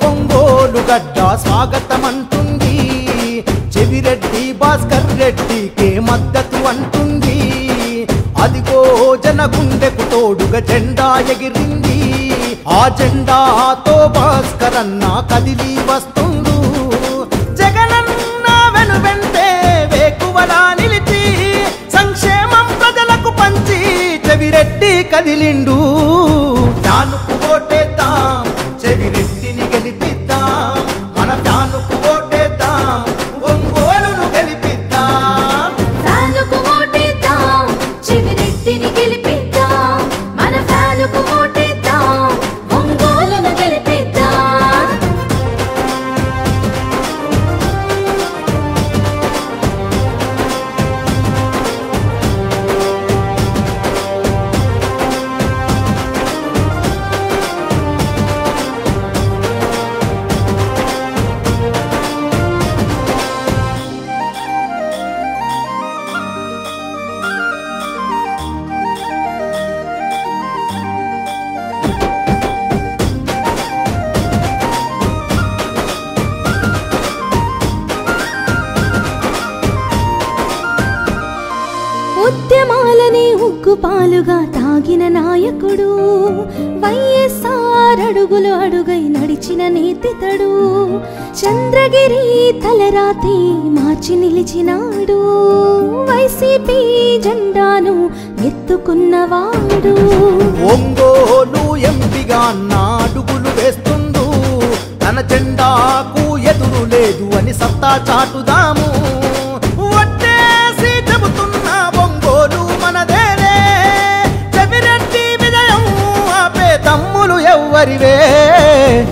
ఒంగోలు గడ్డ స్వాగతమంటుంది, చెవిరెడ్డి భాస్కర్ రెడ్డికే మద్దతు అంటుంది. అదిగో జనగుండెకు తోడుగా జెండా ఎగిరింది, ఆ జెండాతో భాస్కర్ అన్న కదిలి వస్తుండు. జగనన్న వెనువెంటే వేకువలా నిలిచి సంక్షేమం ప్రజలకు పంచి చెవిరెడ్డి కదిలిండు. ఫ్యానుకు ఓటేద్దాం, చెవిరెడ్డిని గెలిపిద్దాం, మన ఫ్యానుకు ఓటేద్దాం, ఒంగోలును గెలిపిద్దాం. ఫ్యానుకు ఓటేద్దాం, చెవిరెడ్డిని గెలిపిద్దాం, మన ఫ్యానుకు ఓటేద్దాం, ఒంగోలును గెలిపిద్దాం. ఉద్యమాలని ఉగ్గుపాలుగా తాగిన నాయకుడు, వైఎస్ఆర్ అడుగులు అడుగై నడిచిన నేతితడు, చంద్రగిరి తలరాతి మార్చి నిలిచినాడు, వైసీపీ జెండాను ఎత్తుకున్నవాడు. ఒంగోలు ఎంపిగా నా అడుగులు వేస్తుండు, తన జెండాకు ఎదురు లేదు అని సత్తా చాటుదాము. తమ్ములు ఎవ్వరివే,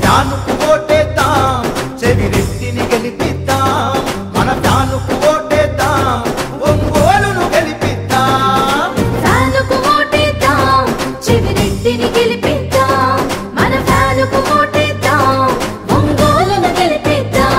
ఫ్యానుకు ఓటేద్దాం, చెవిరెడ్డిని గెలిపిద్దాం, మన ఫ్యానుకు ఓటేద్దాం, ఒంగోలును గెలిపిద్దాం. ఫ్యానుకు ఓటేద్దాం, చెవిరెడ్డిని గెలిపిద్దాం, మన ఫ్యానుకు ఓటేద్దాం, ఒంగోలును గెలిపిద్దాం.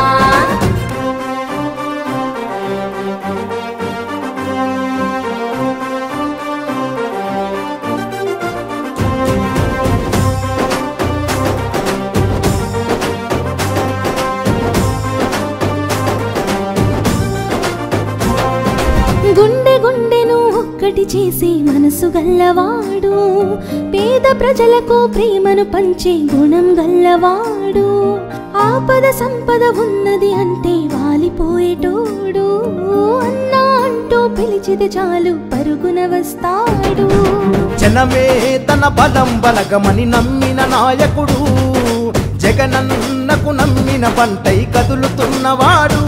గుండె గుండెను ఒక్కటి చేసి మనసు గల్లవాడు, పేద ప్రజలకు ప్రేమను పంచే గుణం గల్లవాడు, ఆపద సంపద ఉన్నది అంటే వాలిపోయేటోడు, అన్నా అంటూ పిలిచితే చాలు పరుగున వస్తాడు. జనమే తన బలం బలగమని నమ్మిన నాయకుడు, జగనన్నకు నమ్మిన పంటై కదులుతున్నవాడు.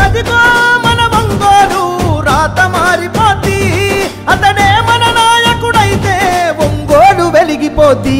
అదిగో మన ఒంగోలు రాత మారిపోద్ది, అతడే మన నాయకుడైతే ఒంగోలు వెలిగిపోద్ది.